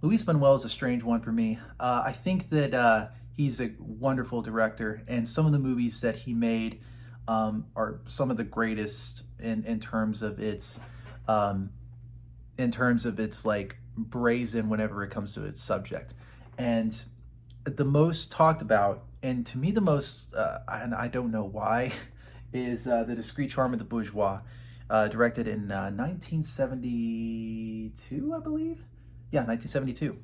Luis Manuel is a strange one for me. I think that he's a wonderful director, and some of the movies that he made are some of the greatest um, in terms of its like brazen whenever it comes to its subject. And the most talked about, and to me the most, and I don't know why, is the Discreet Charm of the Bourgeois, directed in 1972, I believe. Yeah, 1972.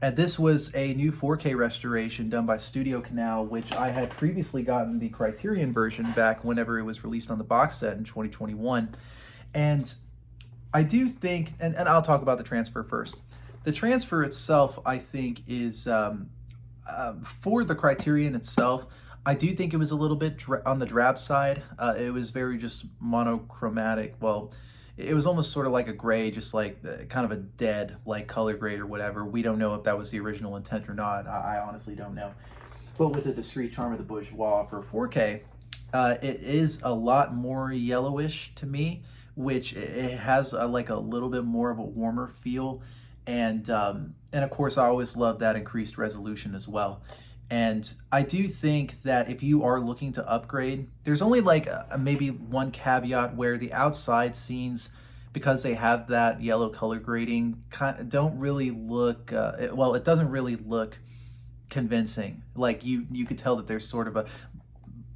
And this was a new 4K restoration done by Studio Canal, which I had previously gotten the Criterion version back whenever it was released on the box set in 2021. And I do think, and I'll talk about the transfer first. The transfer itself, I think, is for the Criterion itself. I do think it was a little bit on the drab side. It was very just monochromatic. Well, it was almost sort of like a gray, just like kind of a dead like color grade or whatever. We don't know if that was the original intent or not. I honestly don't know. But with the Discreet Charm of the Bourgeois for 4K, it is a lot more yellowish to me, which it has like a little bit more of a warmer feel, and of course I always love that increased resolution as well. And I do think that if you are looking to upgrade, there's only like maybe one caveat where the outside scenes, because they have that yellow color grading, kind of don't really look. It doesn't really look convincing. Like you could tell that there's sort of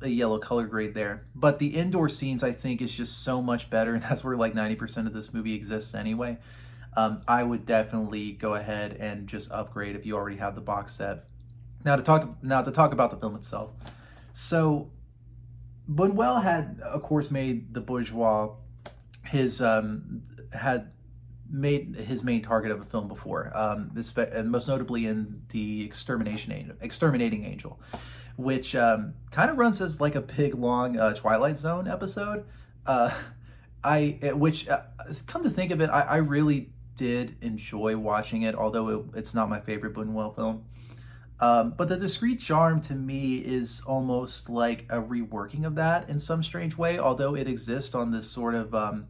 a yellow color grade there. But the indoor scenes I think is just so much better, and that's where like 90% of this movie exists anyway. I would definitely go ahead and just upgrade if you already have the box set. Now to talk about the film itself. So Buñuel had, of course, made the Bourgeois his had made his main target of a film before, and most notably in the Exterminating Angel, which kind of runs as like a pig long Twilight Zone episode. Uh, which come to think of it, I really did enjoy watching it, although it's not my favorite Buñuel film. But the Discreet Charm to me is almost like a reworking of that in some strange way, although it exists on this sort of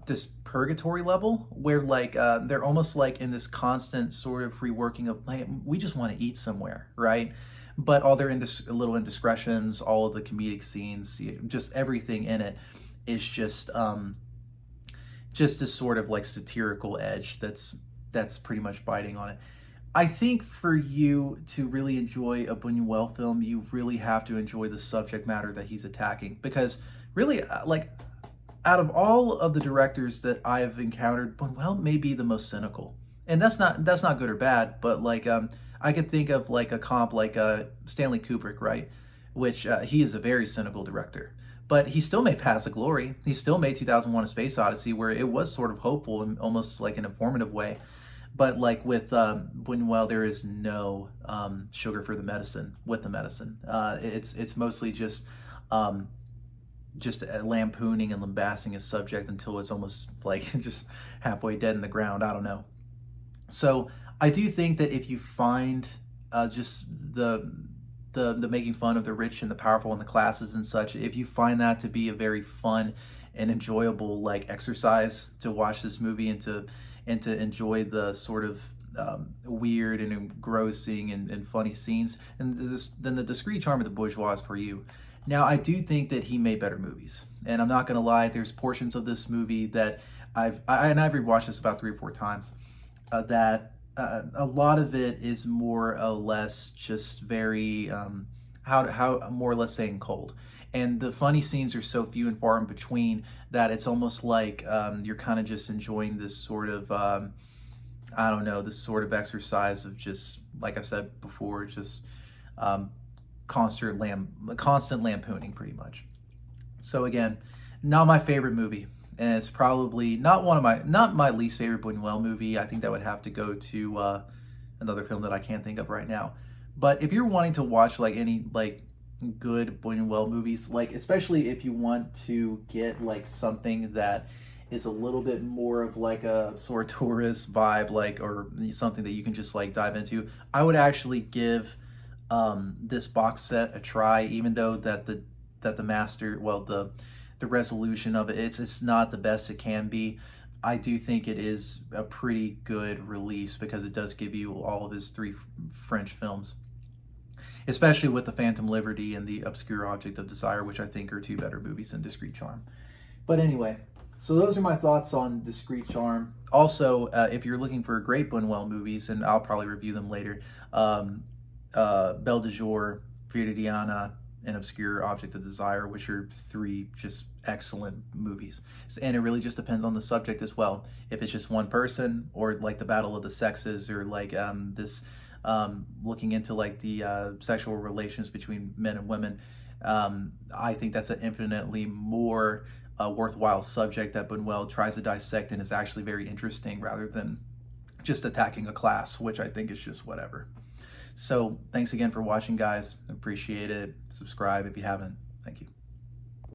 this purgatory level where like they're almost like in this constant sort of reworking of like we just want to eat somewhere, right? But all their little indiscretions, all of the comedic scenes, just everything in it is just this sort of like satirical edge that's pretty much biting on it. I think for you to really enjoy a Buñuel film, you really have to enjoy the subject matter that he's attacking. Because really, like, out of all of the directors that I've encountered, Buñuel may be the most cynical, and that's not good or bad. But like, I could think of like a comp like Stanley Kubrick, right? Which he is a very cynical director. But he still made Paths of Glory. He still made 2001: A Space Odyssey, where it was sort of hopeful and almost like an informative way. But like with Buñuel, there is no sugar for the medicine with the medicine. It's mostly just lampooning and lambasting his subject until it's almost like just halfway dead in the ground. I don't know. So I do think that if you find just the making fun of the rich and the powerful and the classes and such, if you find that to be a very fun and enjoyable like exercise to watch this movie and to enjoy the sort of weird and engrossing and funny scenes, and then the Discreet Charm of the Bourgeois is for you. Now, I do think that he made better movies, and I'm not gonna lie. There's portions of this movie that I've rewatched this about 3 or 4 times. That a lot of it is more or less just very how more or less saying cold. And the funny scenes are so few and far in between that it's almost like you're kind of just enjoying this sort of I don't know, this sort of exercise of just like I said before, just um, constant lampooning, pretty much. So again, not my favorite movie, and it's probably not my least favorite Buñuel movie. I think that would have to go to another film that I can't think of right now. But if you're wanting to watch like any like good Buñuel movies, like especially if you want to get like something that is a little bit more of like a sort of tourist vibe, like or something that you can just like dive into, I would actually give this box set a try, even though that the master, well, the resolution of it, it's not the best it can be. I do think it is a pretty good release because it does give you all of his three French films, especially with The Phantom Liberty and The Obscure Object of Desire, which I think are two better movies than Discreet Charm. But anyway, so those are my thoughts on Discreet Charm. Also, if you're looking for great Buñuel movies, and I'll probably review them later, Belle de Jour, Viridiana, and Obscure Object of Desire, which are three just excellent movies. And it really just depends on the subject as well. If it's just one person, or like the Battle of the Sexes, or like this looking into like the sexual relations between men and women, I think that's an infinitely more worthwhile subject that Buñuel tries to dissect and is actually very interesting rather than just attacking a class, which I think is just whatever. So thanks again for watching, guys. Appreciate it. Subscribe if you haven't. Thank you.